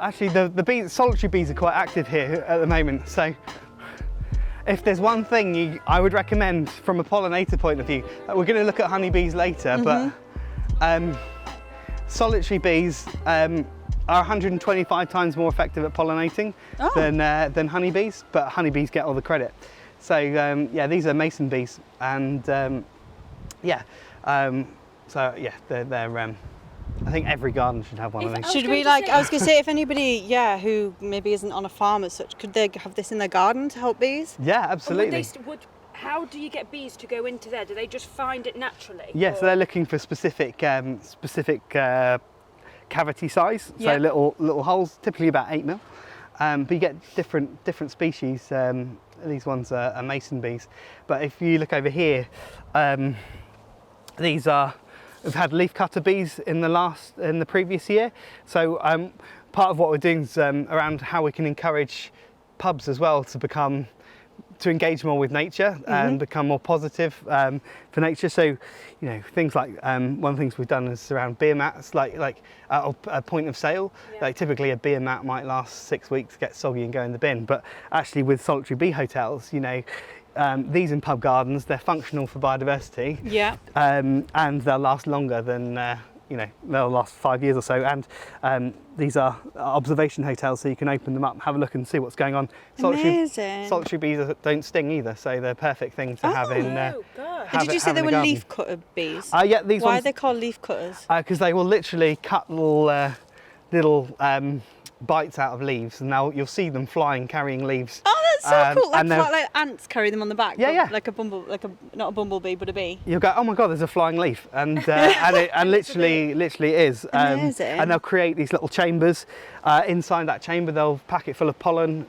actually the solitary bees are quite active here at the moment. So if there's one thing I would recommend from a pollinator point of view, we're going to look at honeybees later, but solitary bees are 125 times more effective at pollinating than honeybees, but honeybees get all the credit. So yeah, these are mason bees, and they're I think every garden should have one of these. Should we I was going to say, if anybody, who maybe isn't on a farm as such, could they have this in their garden to help bees? Yeah, absolutely. How do you get bees to go into there? Do they just find it naturally? Yeah, so they're looking for specific cavity size, so little holes, typically about 8 mil. But you get different species. These ones are mason bees. But if you look over here, we've had leafcutter bees in the previous year. So part of what we're doing is around how we can encourage pubs as well to engage more with nature and become more positive for nature. So, things like one of the things we've done is around beer mats, like a point of sale. Like typically a beer mat might last 6 weeks, get soggy and go in the bin. But actually with solitary bee hotels, these in pub gardens, they're functional for biodiversity. Yeah. And they'll last longer than they'll last 5 years or so, and these are observation hotels, so you can open them up, have a look and see what's going on. Amazing. Solitary bees don't sting either, so they're a perfect thing to have in. Did you say they were leaf cutter bees? Yeah, these Why ones. are they called leaf cutters? Because they will literally cut little bites out of leaves, and now you'll see them flying, carrying leaves. Oh, that's so cool! Like ants carry them on the back. Yeah. Like not a bumblebee, but a bee. You'll go, oh my god, there's a flying leaf, and it literally is. Amazing. And they'll create these little chambers. Inside that chamber, they'll pack it full of pollen,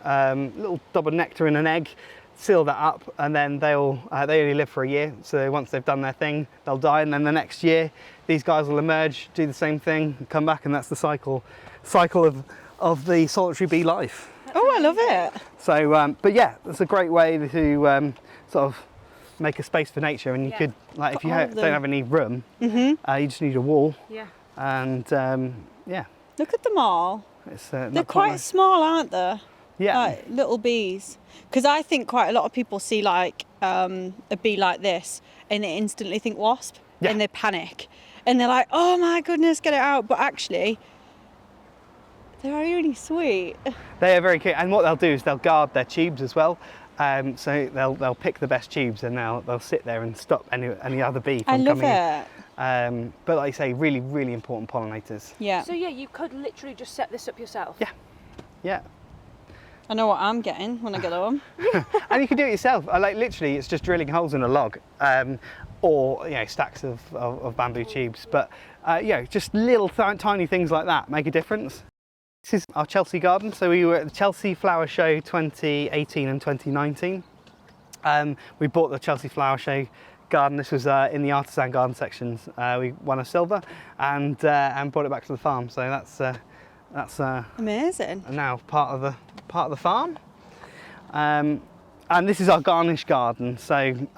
little dab of nectar in an egg, seal that up, and then they only live for a year. So once they've done their thing, they'll die, and then the next year, these guys will emerge, do the same thing, come back, and that's the cycle of the solitary bee life. Oh, I love it. So, but yeah, it's a great way to sort of make a space for nature. And you could, if you don't have any room, you just need a wall. Yeah. And Look at them all. They're quite small, aren't they? Yeah. Like little bees. Because I think quite a lot of people see a bee like this and they instantly think wasp, and they panic, and they're like, oh my goodness, get it out. But actually, they're really sweet. They are very cute, and what they'll do is they'll guard their tubes as well. So they'll pick the best tubes, and they'll sit there and stop any other bee from coming in. I love it. But like I say, really, really important pollinators. Yeah. So yeah, you could literally just set this up yourself. Yeah. Yeah. I know what I'm getting when I get home. And you can do it yourself. Literally, it's just drilling holes in a log, or stacks of bamboo tubes. But just little tiny things like that make a difference. This is our Chelsea garden. So we were at the Chelsea Flower Show 2018 and 2019. We bought the Chelsea Flower Show garden. This was in the artisan garden sections. We won a silver and brought it back to the farm. So that's amazing. Now part of the farm. And this is our garnish garden. So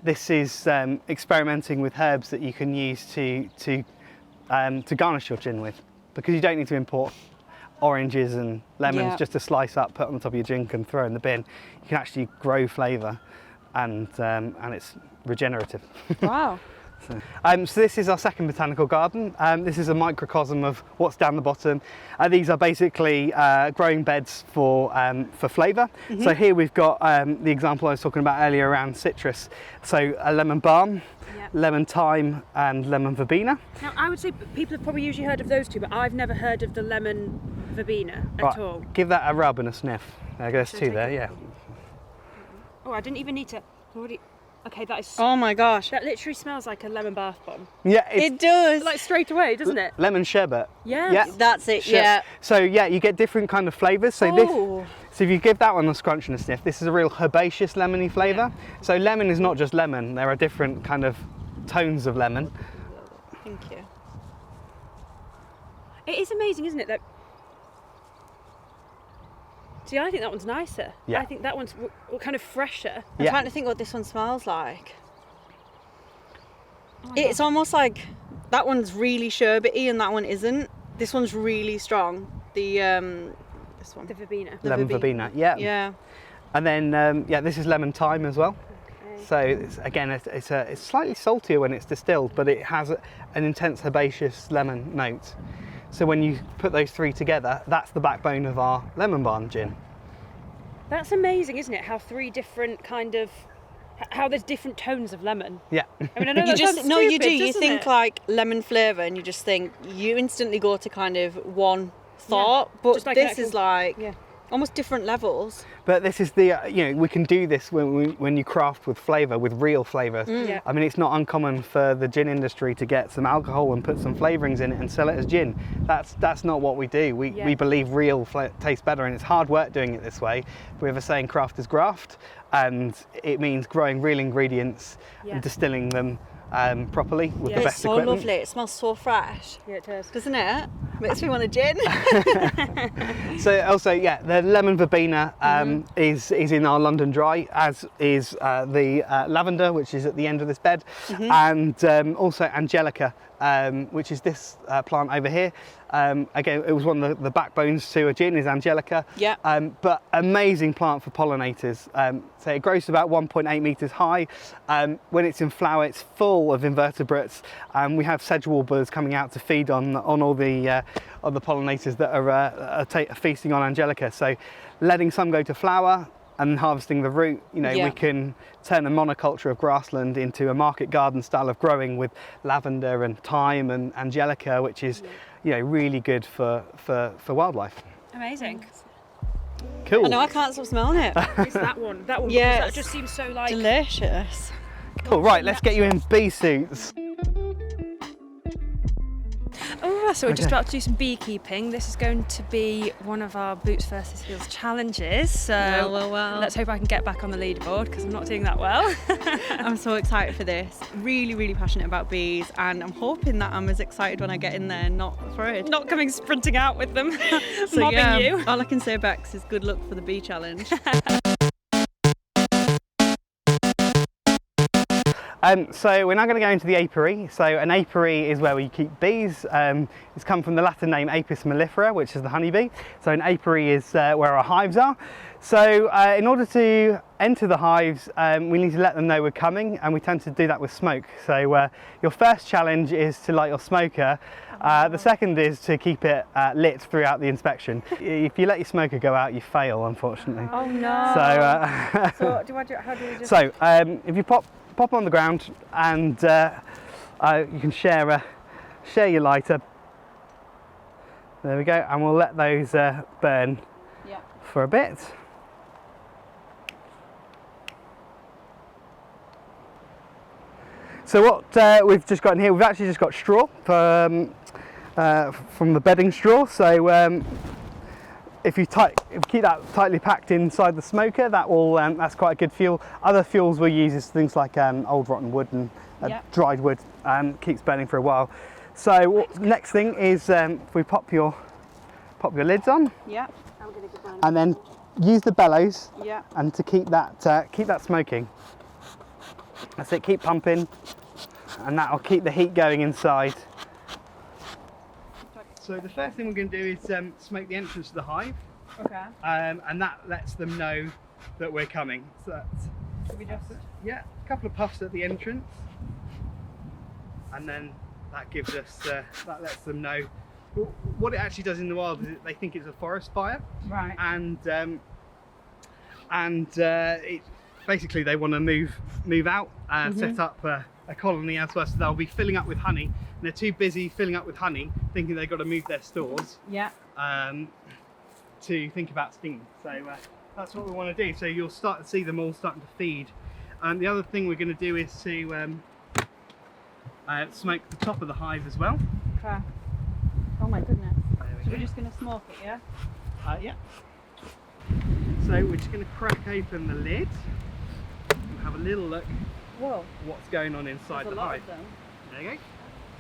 this is experimenting with herbs that you can use to garnish your gin with, because you don't need to import oranges and lemons just to slice up, put on the top of your drink and throw in the bin. You can actually grow flavour, and it's regenerative. Wow. So this is our second botanical garden. This is a microcosm of what's down the bottom. These are basically growing beds for flavour. So here we've got the example I was talking about earlier around citrus. So a lemon balm, lemon thyme, and lemon verbena. Now I would say people have probably usually heard of those two, but I've never heard of the lemon verbena at all. Give that a rub and a sniff. There's two there, yeah. Oh, I didn't even need to already. Okay, that is. Oh my gosh. That literally smells like a lemon bath bomb. Yeah, it does. Like straight away, doesn't it? Lemon sherbet. Yeah. That's it. Yeah. So you get different kind of flavours. So so if you give that one a scrunch and a sniff, this is a real herbaceous lemony flavour. So lemon is not just lemon. There are different kind of tones of lemon. Thank you. It is amazing, isn't it? That. See, I think that one's nicer. Yeah. I think that one's kind of fresher. I'm trying to think what this one smells like. It's almost like that one's really sherbety and that one isn't. This one's really strong. The this one. The verbena. The lemon verbena. Yeah. Yeah. And then yeah, this is lemon thyme as well. Okay. So it's, again, it's slightly saltier when it's distilled, but it has an intense herbaceous lemon note. So when you put those three together, that's the backbone of our lemon barn gin. That's amazing, isn't it? How three different kind of, how there's different tones of lemon. Yeah. I mean, I know You that just sounds no, you stupid, do. You doesn't think it? like lemon flavour, and you just think you instantly go to kind of one thought, but Just like this actual- is like yeah. almost different levels. But this is the, you know, we can do this when you craft with flavour, with real flavours. Yeah. I mean, it's not uncommon for the gin industry to get some alcohol and put some flavourings in it and sell it as gin. That's not what we do. We believe real tastes better, and it's hard work doing it this way. We have a saying, craft is graft, and it means growing real ingredients Yeah. and distilling them properly with Yeah. the It's best so equipment. lovely. It smells so fresh, Yeah, it does. doesn't it? Makes me want a gin. So also, yeah, the lemon verbena is in our London Dry, as is the lavender, which is at the end of this bed, and also Angelica, which is this plant over here. Again, it was one of the backbones to a gin, is Angelica. Yeah. But amazing plant for pollinators. So it grows to about 1.8 metres high. When it's in flower, it's full of invertebrates. We have sedge warblers coming out to feed on all the pollinators that are feasting on Angelica. So letting some go to flower and harvesting the root, you know, Yeah. we can turn a monoculture of grassland into a market garden style of growing with lavender and thyme and Angelica, which is, you know, really good for wildlife. Amazing. Cool. I know, I can't stop smelling it. It's that one. That one. Yeah, That it's just seems so like. Delicious. Cool. Right, let's get you in bee suits. Oh, so we're just Okay. about to do some beekeeping. This is going to be one of our Boots versus Heels challenges. So Well. let's hope I can get back on the leaderboard because I'm not doing that well. I'm so excited for this. Really, really passionate about bees, and I'm hoping that I'm as excited when I get in there, not afraid. Not coming sprinting out with them, So mobbing yeah, you. all I can say, Bex, is good luck for the bee challenge. So we're now going to go into the apiary. So an apiary is where we keep bees. It's come from the Latin name Apis mellifera, which is the honeybee. So an apiary is where our hives are. So in order to enter the hives, we need to let them know we're coming, and we tend to do that with smoke. So your first challenge is to light your smoker. The second is to keep it lit throughout the inspection. If you let your smoker go out, you fail, unfortunately. Oh no. So, So how do we just? so if you pop on the ground, and you can share your lighter. There we go, and we'll let those burn Yeah. for a bit. So what we've just got in here, we've actually just got straw from the bedding straw. So if you keep that tightly packed inside the smoker, that will that's quite a good fuel. Other fuels we'll use is things like old rotten wood and Yeah. dried wood, keeps burning for a while. So next thing is if we pop your lids on, Yeah. and then use the bellows Yeah. and to keep that smoking. That's it. Keep pumping, and that'll keep the heat going inside. So the first thing we're going to do is smoke the entrance to the hive, Okay. and that lets them know that we're coming. So that's, Should we just? yeah, a couple of puffs at the entrance, and then that gives us that lets them know. What it actually does in the wild is they think it's a forest fire, Right. and it basically they want to move out, set up a colony as well. So they'll be filling up with honey, and they're too busy filling up with honey, thinking they've got to move their stores Yeah. to think about stinging. So that's what we want to do. So you'll start to see them all starting to feed. The other thing we're going to do is to smoke the top of the hive as well. Okay. Oh my goodness. There we So go. we're just gonna smoke it, yeah? Yeah. So we're just going to crack open the lid and have a little look Whoa. what's going on inside There's a the lot hive. of them. There you go.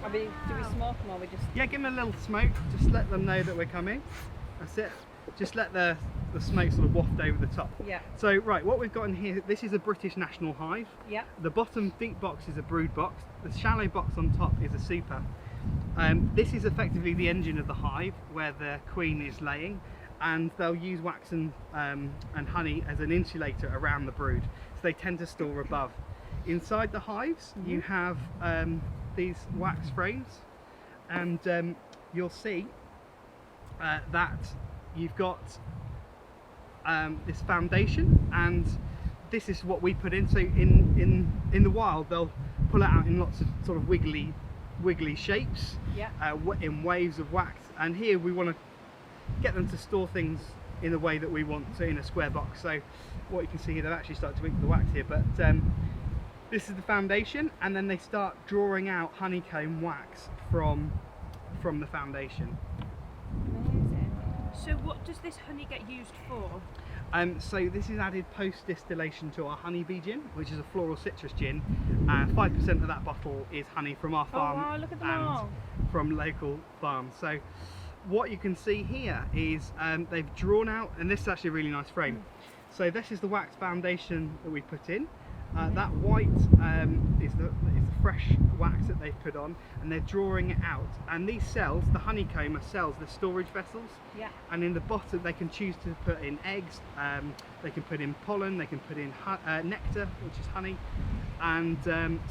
I mean, do we smoke them or we just? Yeah, give them a little smoke. Just let them know that we're coming. That's it. Just let the smoke sort of waft over the top. Yeah. So right, what we've got in here, this is a British national hive. Yeah. The bottom deep box is a brood box. The shallow box on top is a super. This is effectively the engine of the hive where the queen is laying, and they'll use wax and honey as an insulator around the brood, so they tend to store above. Inside the hives you have these wax frames, and you'll see that you've got this foundation, and this is what we put in. So in the wild they'll pull it out in lots of sort of wiggly shapes, in waves of wax, and here we want to get them to store things in the way that we want, so in a square box. So what you can see here, they've actually started to ink the wax here, but this is the foundation, and then they start drawing out honeycomb wax from the foundation. Amazing. So what does this honey get used for? So this is added post distillation to our honeybee gin, which is a floral citrus gin, and 5% of that bottle is honey from our farm, wow, look at them and all. from local farms. So what you can see here is they've drawn out, and this is actually a really nice frame. So this is the wax foundation that we put in. That white is the fresh wax that they've put on, and they're drawing it out. And these cells, the honeycomb, are cells, they're storage vessels. Yeah. And in the bottom, they can choose to put in eggs, they can put in pollen, they can put in nectar, which is honey, and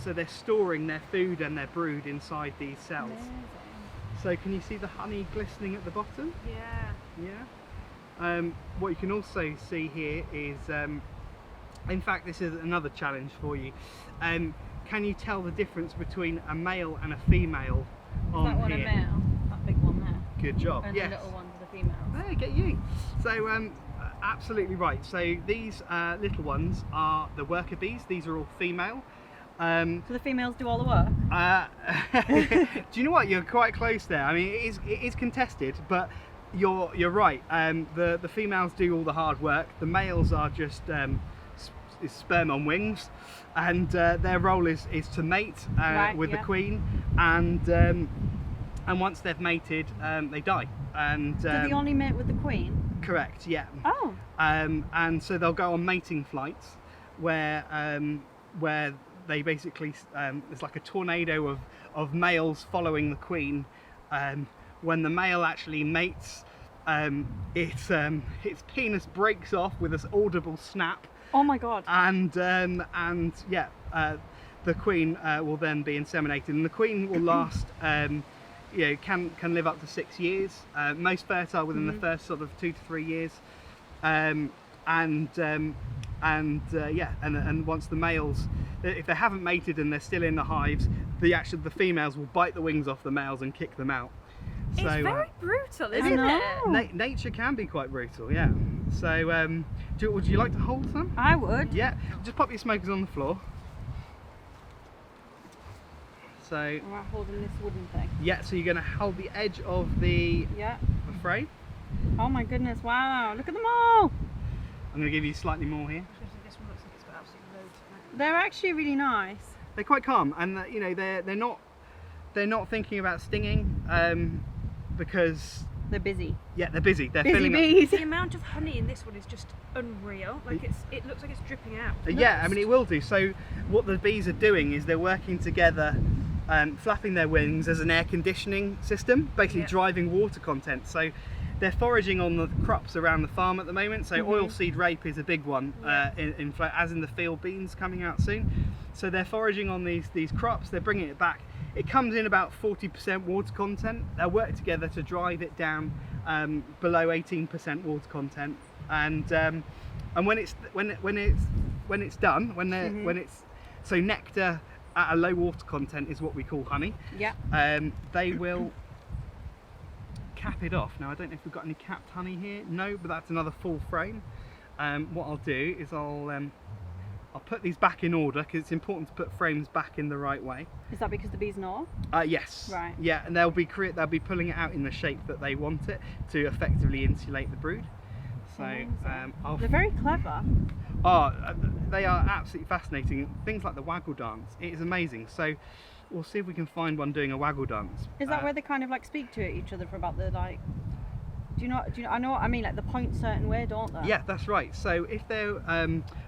so they're storing their food and their brood inside these cells. Amazing. So can you see the honey glistening at the bottom? Yeah. Yeah. What you can also see here is, in fact, this is another challenge for you. Can you tell the difference between a male and a female on That one here? a male, that big one there. Good job. And yes. the little ones are the females. Hey, get you. So absolutely right. So these little ones are the worker bees. These are all female. So the females do all the work? Do you know what? You're quite close there. I mean, it is contested, but you're right. The females do all the hard work. The males are just is sperm on wings, and their role is to mate with the queen, and once they've mated, they die. And Do they only mate with the queen? correct, yeah. Oh. And so they'll go on mating flights where they basically there's like a tornado of males following the queen. When the male actually mates, its penis breaks off with this audible snap. Oh my god. And yeah, the queen will then be inseminated, and the queen will last, you know, can live up to 6 years. Most fertile within the first sort of 2 to 3 years, yeah, and once the males, if they haven't mated and they're still in the hives, the females will bite the wings off the males and kick them out. So, It's very brutal, isn't it? nature can be quite brutal, yeah. So, would you like to hold some? I would. Yeah, just pop your smokers on the floor. So, I'm holding this wooden thing. yeah, so you're going to hold the edge of the Yeah. frame. Oh my goodness, wow, look at them all. I'm going to give you slightly more here. This one looks like it's got absolutely loads of it. They're actually really nice. They're quite calm, and you know, they're not thinking about stinging, because They're busy. yeah, they're busy. They're Busy filling up. bees. The amount of honey in this one is just unreal. Like it looks like it's dripping out. Yeah, I mean, it will do. So what the bees are doing is they're working together, flapping their wings as an air conditioning system, basically driving water content. So they're foraging on the crops around the farm at the moment. So oilseed rape is a big one, as in the field beans coming out soon. So they're foraging on these crops. They're bringing it back. It comes in about 40% water content. They'll work together to drive it down below 18% water content, and when it's done, when it's so nectar at a low water content is what we call honey. Yeah. They will cap it off. Now I don't know if we've got any capped honey here. No, but that's another full frame. What I'll do is I'll put these back in order, because it's important to put frames back in the right way. Is that because the bees know? Yes. Right. Yeah, and they'll be pulling it out in the shape that they want it to effectively insulate the brood. So They're very clever. they are absolutely fascinating. Things like the waggle dance, it is amazing. So we'll see if we can find one doing a waggle dance. Is that where they kind of like speak to each other for about the like? Do you know? I know what I mean. Like the point certain way, don't they? Yeah, that's right. So if they're,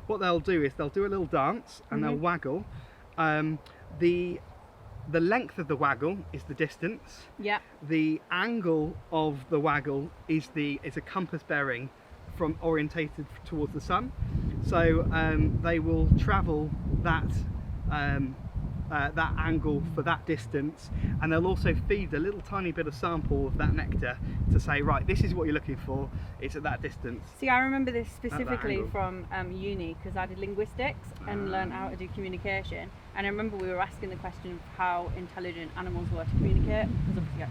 what they'll do is they'll do a little dance and they'll waggle. The the length of the waggle is the distance. Yeah. The angle of the waggle is a compass bearing from orientated towards the sun. So they will travel that that angle for that distance, and they'll also feed a little tiny bit of sample of that nectar to say, right, this is what you're looking for, it's at that distance. See, I remember this specifically angle. from uni, because I did linguistics and learned how to do communication, and I remember we were asking the question of how intelligent animals were to communicate, because obviously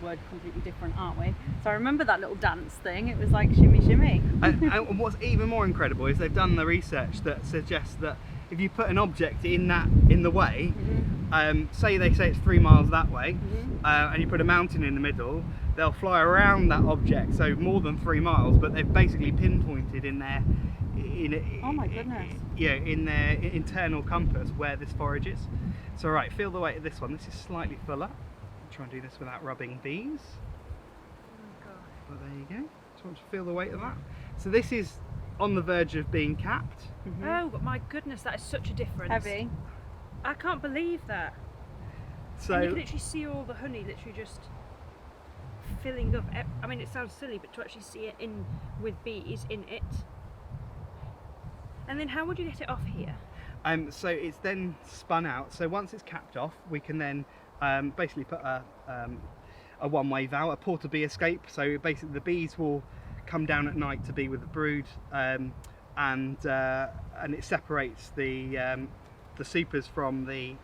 we're completely different, aren't we? So I remember that little dance thing, it was like shimmy shimmy. And what's even more incredible is they've done the research that suggests that if you put an object in the way, say it's 3 miles that way, and you put a mountain in the middle, they'll fly around that object, so more than 3 miles, but they've basically pinpointed in their Oh my goodness. in their internal compass where this forage is. So right, feel the weight of this one. This is slightly fuller. I'll try and do this without rubbing bees. Oh god. But there you go. Just want to feel the weight of that. So this is on the verge of being capped. Oh, but my goodness, that is such a difference. Heavy. I can't believe that. So And you can literally see all the honey literally just filling up. I mean, it sounds silly, but to actually see it in with bees in it. And then how would you get it off here? so it's then spun out. So once it's capped off, we can then basically put a one-way valve, a porta-bee escape. So basically the bees will come down at night to be with the brood, and it separates the supers from the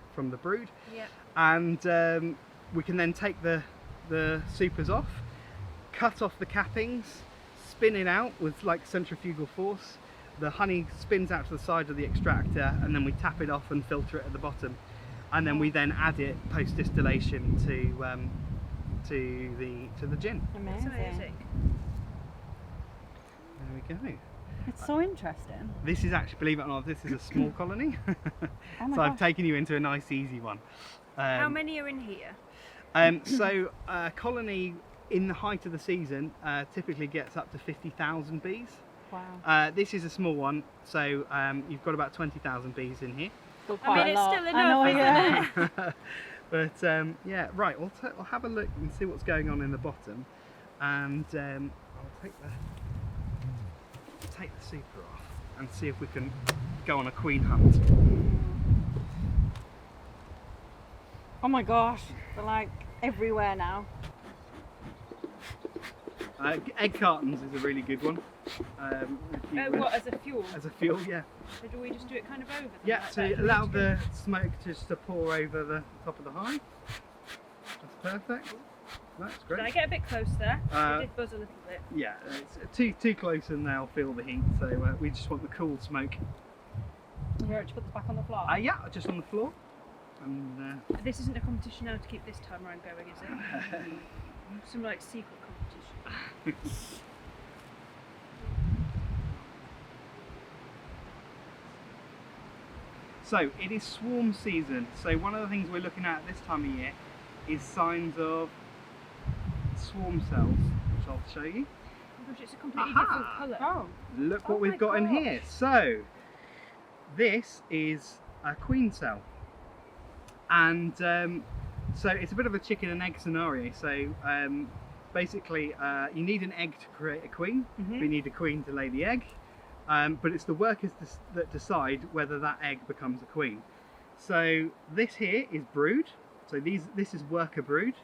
brood. Yeah. And we can then take the supers off, cut off the cappings, spin it out with like centrifugal force. The honey spins out to the side of the extractor, and then we tap it off and filter it at the bottom, and then we then add it post distillation to the gin. That's Amazing. amazing. There we go. It's so interesting. This is actually, believe it or not, this is a small colony. Oh my So I've gosh. taken you into a nice easy one. How many are in here? So a colony in the height of the season typically gets up to 50,000 bees. Wow. This is a small one, so you've got about 20,000 bees in here. Still I quite mean, a it's lot. still I know, enough, yeah. isn't it? But yeah, right, we'll have a look and see what's going on in the bottom, and I'll take the super off and see if we can go on a queen hunt. Oh my gosh, they're like everywhere now. Egg cartons is a really good one. If you, What, as a fuel? as a fuel, yeah. So do we just do it kind of over them? Yeah, like to that? allow the smoke just to pour over the top of the hive. That's perfect. That's Did great. I get a bit close there? Uh, It did buzz a little bit. Yeah, it's too close and they'll feel the heat, so we just want the cool smoke. Here, to put this back on the floor. Yeah, just on the floor. And This isn't a competition now to keep this time around going, is it? Some like secret competition. so it is swarm season. So one of the things we're looking at this time of year is signs of swarm cells, which I'll show you. Oh gosh, it's a completely Aha! different colour. Oh. Look Oh what we've my got in gosh. here. So this is a queen cell, and so it's a bit of a chicken and egg scenario. So basically you need an egg to create a queen, but you need a queen to lay the egg, but it's the workers that decide whether that egg becomes a queen. So this here is brood, so this is worker brood.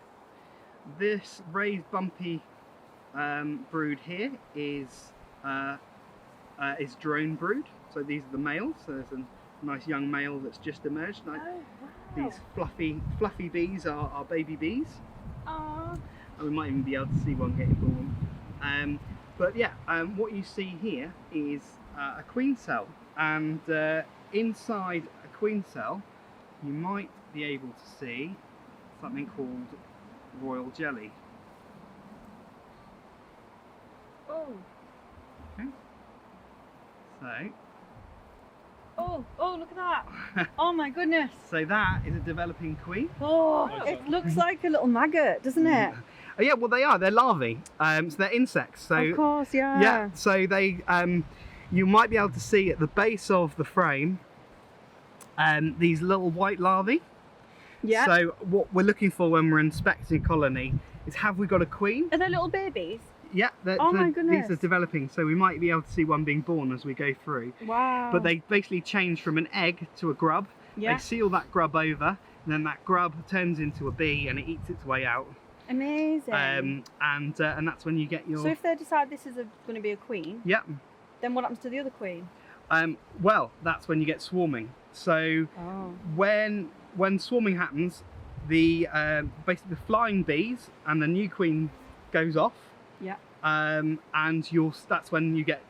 This raised bumpy brood here is drone brood. So these are the males. So there's a nice young male that's just emerged. Oh, wow. These fluffy bees are baby bees. Aww. And we might even be able to see one getting born. But yeah, what you see here is a queen cell, and inside a queen cell you might be able to see something called royal jelly. Oh. Okay. Oh, look at that. Oh my goodness. So that is a developing queen. Oh, it looks like a little maggot, doesn't it? Oh, yeah, well they are. They're larvae. So they're insects. So Of course, yeah. yeah. So they, you might be able to see at the base of the frame, these little white larvae. Yeah. So what we're looking for when we're inspecting a colony is, have we got a queen? Are they little babies? Yeah, Oh my goodness. these are developing, so we might be able to see one being born as we go through. Wow. But they basically change from an egg to a grub. Yeah. They seal that grub over, and then that grub turns into a bee and it eats its way out. Amazing. And that's when you get your... So if they decide this is going to be a queen, Yeah. then what happens to the other queen? Well, that's when you get swarming. So when swarming happens, the basically the flying bees and the new queen goes off. Yeah. And that's when you get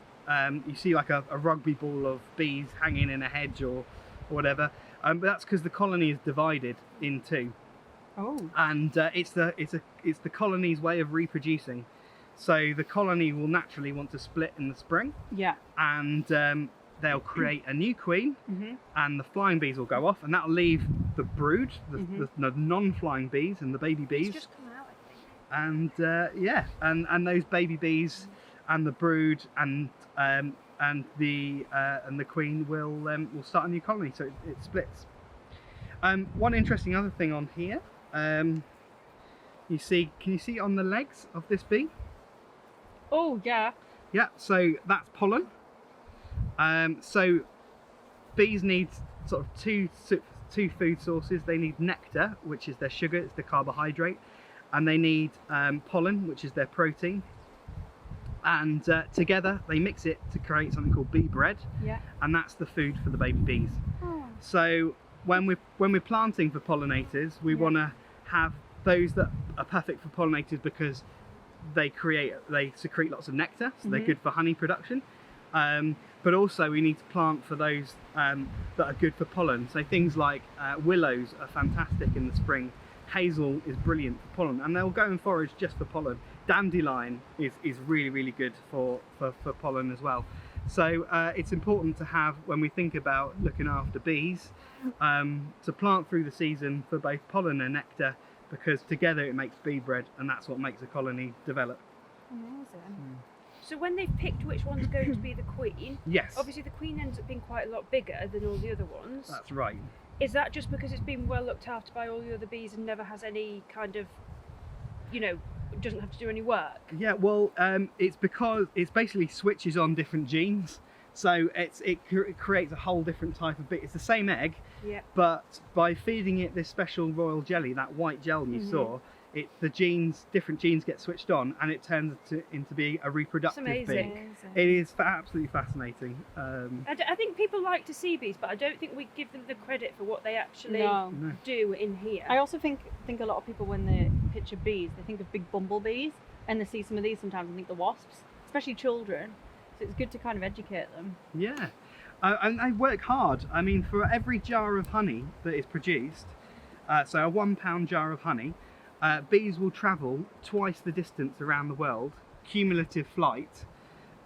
you see like a rugby ball of bees hanging in a hedge or whatever. But that's because the colony is divided in two. Oh. And it's the colony's way of reproducing. So the colony will naturally want to split in the spring. Yeah. And they'll create a new queen, Mhm. and the flying bees will go off, and that'll leave the brood, the non-flying bees and the baby bees. It's just come out, I think. And those baby bees and the brood and the queen will start a new colony. So it splits. One interesting other thing on here, can you see on the legs of this bee? Oh yeah. Yeah, so that's pollen. So bees need sort of two food sources. They need nectar, which is their sugar, it's the carbohydrate, and they need pollen, which is their protein. And together they mix it to create something called bee bread. Yeah. And that's the food for the baby bees. Oh. So when we're planting for pollinators, we want to have those that are perfect for pollinators because they secrete lots of nectar, so they're good for honey production. But also we need to plant for those that are good for pollen. So things like willows are fantastic in the spring. Hazel is brilliant for pollen, and they'll go and forage just for pollen. Dandelion is really, really good for pollen as well. So it's important to have, when we think about looking after bees, to plant through the season for both pollen and nectar, because together it makes bee bread, and that's what makes a colony develop. Amazing. So when they've picked which one's going to be the queen, Yes. obviously the queen ends up being quite a lot bigger than all the other ones. That's right. Is that just because it's been well looked after by all the other bees and never has any kind of, doesn't have to do any work? Yeah, well, it's because it's basically switches on different genes. So it creates a whole different type of bee. It's the same egg, but by feeding it this special royal jelly, that white gel you saw, different genes get switched on, and it turns into being a reproductive bee. Amazing. It is absolutely fascinating. I think people like to see bees, but I don't think we give them the credit for what they actually do in here. I also think a lot of people, when they picture bees, they think of big bumblebees, and they see some of these sometimes and think the wasps, especially children. So it's good to kind of educate them. Yeah, and they work hard. I mean, for every jar of honey that is produced, so a 1 pound jar of honey, bees will travel twice the distance around the world, cumulative flight,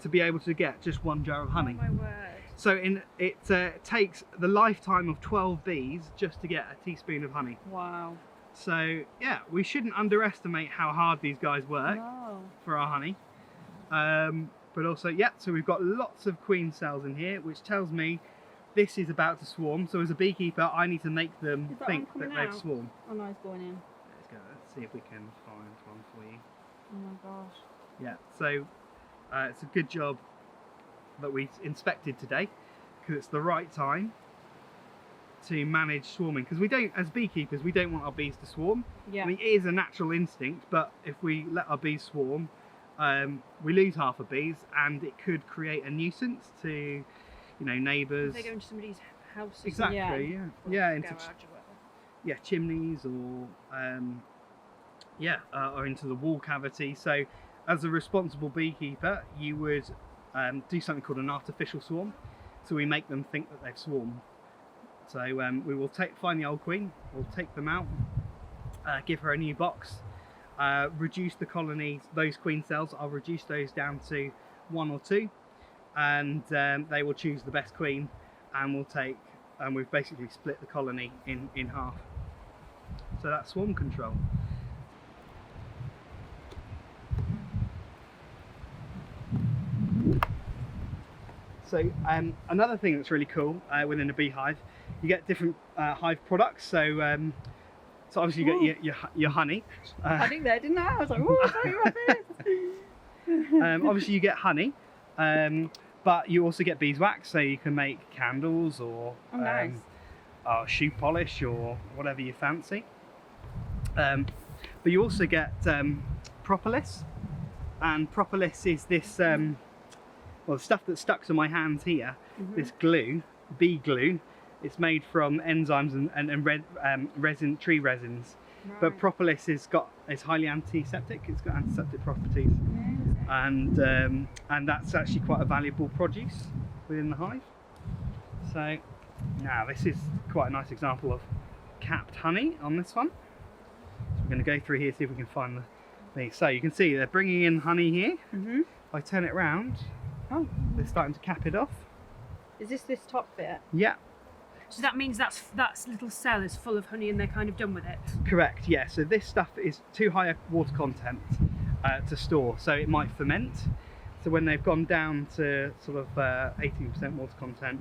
to be able to get just 1 jar of honey. Oh my word. So it takes the lifetime of 12 bees just to get a teaspoon of honey. Wow. So yeah, we shouldn't underestimate how hard these guys work for our honey. But also, so we've got lots of queen cells in here, which tells me this is about to swarm. So as a beekeeper, I need to make them think that they've swarmed. Oh no, it's going in. Let's see if we can find one for you. Oh my gosh. Yeah, so it's a good job that we inspected today, because it's the right time to manage swarming, because we don't, as beekeepers, we don't want our bees to swarm. Yeah. I mean, it is a natural instinct, but if we let our bees swarm, we lose half of bees, and it could create a nuisance to, neighbours. They go into somebody's house. Exactly. Into garage or whatever. chimneys, or or into the wall cavity. So, as a responsible beekeeper, you would do something called an artificial swarm. So we make them think that they've swarmed. So we will find the old queen, we'll take them out, give her a new box, reduce the colonies, those queen cells, I'll reduce those down to 1 or 2, and they will choose the best queen, and we've basically split the colony in half. So that's swarm control. So another thing that's really cool within a beehive, you get different hive products. So So obviously you get your honey. I think there, didn't I? I was like, oh, sorry about this. Obviously you get honey, but you also get beeswax, so you can make candles or nice. Shoe polish or whatever you fancy. But you also get propolis, and propolis is this well, stuff that's stuck to my hands here. This glue, bee glue. It's made from enzymes and tree resins. Right. But propolis is highly antiseptic. It's got antiseptic properties, and that's actually quite a valuable produce within the hive. So now this is quite a nice example of capped honey on this one. So we're going to go through here, see if we can find the. So you can see they're bringing in honey here. If I turn it round, they're starting to cap it off. Is this top bit? Yeah. So that means that little cell is full of honey and they're kind of done with it? Correct, yeah. So this stuff is too high a water content to store, so it might ferment. So when they've gone down to sort of 18% water content,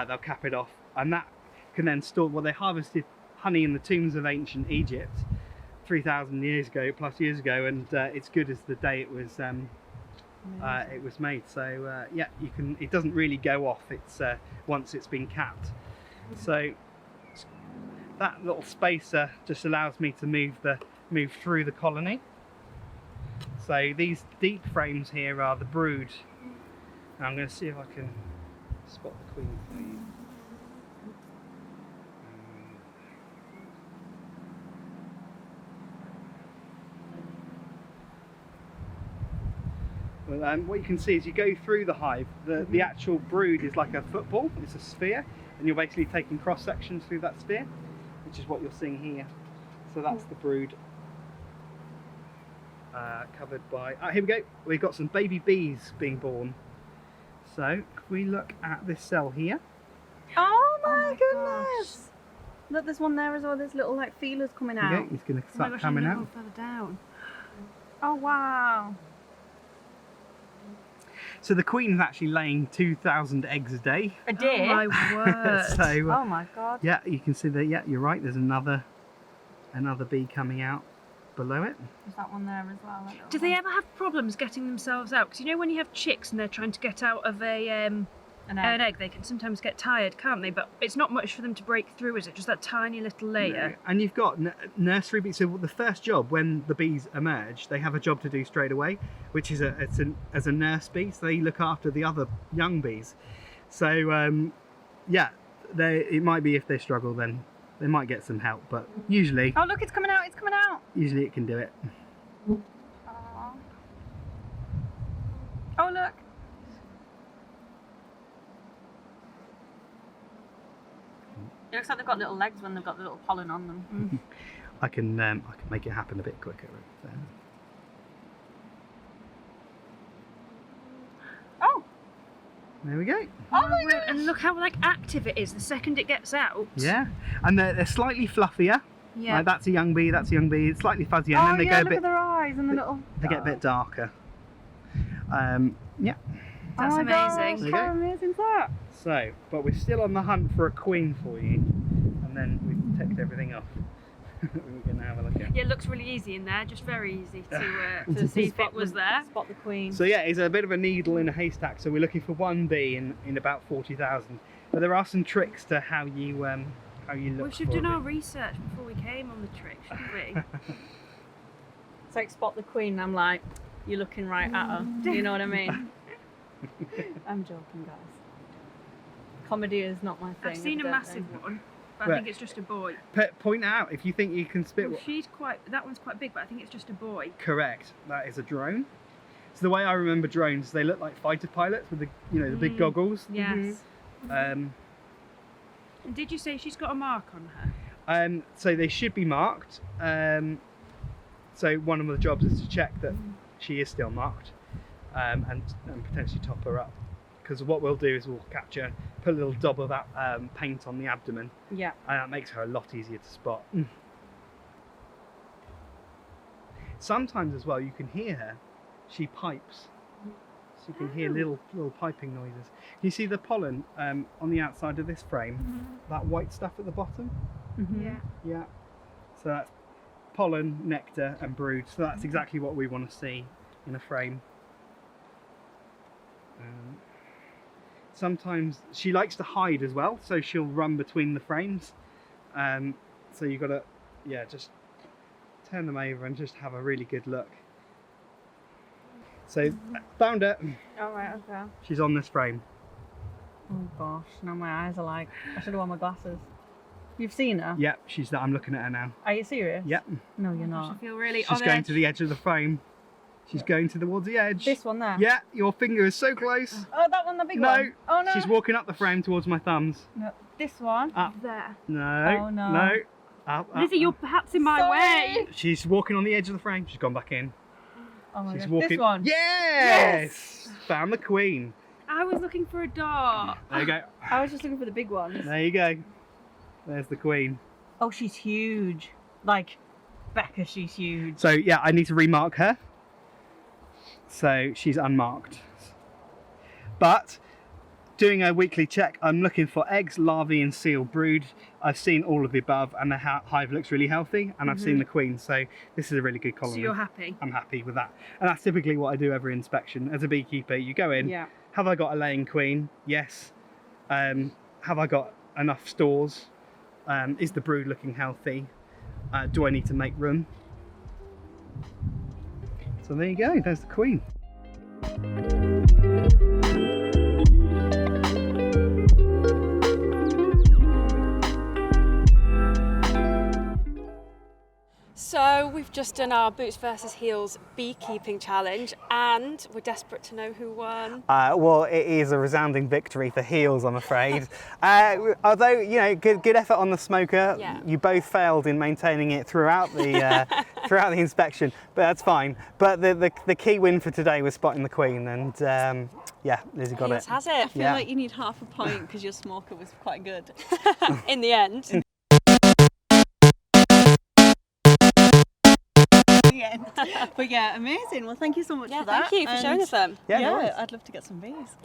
they'll cap it off, and that can then store. Well, they harvested honey in the tombs of ancient Egypt 3,000 years ago, and it's good as the day it was made. So yeah, you can. It doesn't really go off. It's once it's been capped. So that little spacer just allows me to move through the colony. So these deep frames here are the brood. Now I'm going to see if I can spot the queen for you. Well, what you can see is you go through the hive. The actual brood is like a football. It's a sphere. And you're basically taking cross sections through that sphere, which is what you're seeing here. So that's the brood covered by. Here we go. We've got some baby bees being born. So if we look at this cell here. Oh my goodness! Gosh. Look, there's one there as well. There's little like feelers coming out. Okay, it's going to start coming out. Further down. Oh wow! So the queen is actually laying 2,000 eggs a day. A day? Oh my word! So, oh my god! Yeah, you can see that. Yeah, you're right. There's another bee coming out below it. There's that one there as well. Do they ever have problems getting themselves out? Because you know when you have chicks and they're trying to get out of an egg, they can sometimes get tired, can't they? But it's not much for them to break through, is it? Just that tiny little layer. No. And you've got nursery bees. So the first job when the bees emerge, they have a job to do straight away, which is as a nurse bee. So they look after the other young bees. So yeah, it might be if they struggle, then they might get some help. But usually, oh look, it's coming out! It's coming out! Usually it can do it. Aww. Oh look. It looks like they've got little legs when they've got the little pollen on them. I can make it happen a bit quicker. Oh! There we go. Oh my god! And look how like active it is the second it gets out. Yeah, and they're slightly fluffier. Yeah. That's a young bee. That's a young bee. It's slightly fuzzier, and then they go a look bit. At their eyes and the little. They get a bit darker. Yeah. That's Gosh, amazing. how amazing is that? So, but we're still on the hunt for a queen for you, and then we've ticked everything off. We're going to have a look at. Yeah, it looks really easy in there, just very easy to see if it was there. Spot the queen. So yeah, it's a bit of a needle in a haystack. So we're looking for one bee in about 40,000. But there are some tricks to how you look. We should have done our research before we came on the trick, shouldn't we? It's like spot the queen, and I'm like, you're looking right at her. Do you know what I mean? I'm joking, guys. Comedy is not my thing. I've seen a massive one, but I think it's just a boy. Point out if you think you can spit. Well, that one's quite big, but I think it's just a boy. Correct. That is a drone. So the way I remember drones, they look like fighter pilots with the the big goggles. Yes. And did you say she's got a mark on her? So they should be marked. So one of the jobs is to check that she is still marked, and potentially top her up. Because what we'll do is we'll capture, put a little dab of that paint on the abdomen. Yeah. And that makes her a lot easier to spot. Sometimes as well, you can hear her. She pipes. So you can hear little piping noises. You see the pollen on the outside of this frame? That white stuff at the bottom? Yeah. Yeah. So that's pollen, nectar and brood. So that's exactly what we want to see in a frame. Sometimes she likes to hide as well, so she'll run between the frames. So you've got to, just turn them over and just have a really good look. So, found her. All right, okay. She's on this frame. Oh gosh, now my eyes are like, I should have worn my glasses. You've seen her? Yep, I'm looking at her now. Are you serious? Yep. No, you're not. I feel really She's going to the edge of the frame. She's going towards the edge. This one there? Yeah, your finger is so close. Oh, that one, the big one? Oh no. She's walking up the frame towards my thumbs. No, this one? Up. there. No. Oh, no. No. Up, up, Lizzie, you're perhaps in my way. She's walking on the edge of the frame. She's gone back in. Oh my She's god. walking. This one? Yes! Found the queen. I was looking for a dart. There you go. I was just looking for the big ones. There you go. There's the queen. Oh, she's huge. Like, Becca, she's huge. So yeah, I need to remark her. So she's unmarked. But doing a weekly check, I'm looking for eggs, larvae and seal brood. I've seen all of the above and the hive looks really healthy, and I've seen the queen, so this is a really good colony. So you're happy? I'm happy with that. And that's typically what I do every inspection. As a beekeeper, you go in, have I got a laying queen? Yes. Have I got enough stores? Is the brood looking healthy? Do I need to make room? So there you go, there's the queen. So we've just done our boots versus heels beekeeping challenge and we're desperate to know who won. Well, it is a resounding victory for heels, I'm afraid. Although, you know, good effort on the smoker. Yeah. You both failed in maintaining it throughout the throughout the inspection, but that's fine. But the key win for today was spotting the queen, and yeah, Lizzie got Heels it. has it. I feel like you need half a point because your smoker was quite good. In the end. But yeah, amazing. Well, thank you so much Yeah, for that. thank you for showing us them. Yeah, no worries. I'd love to get some bees.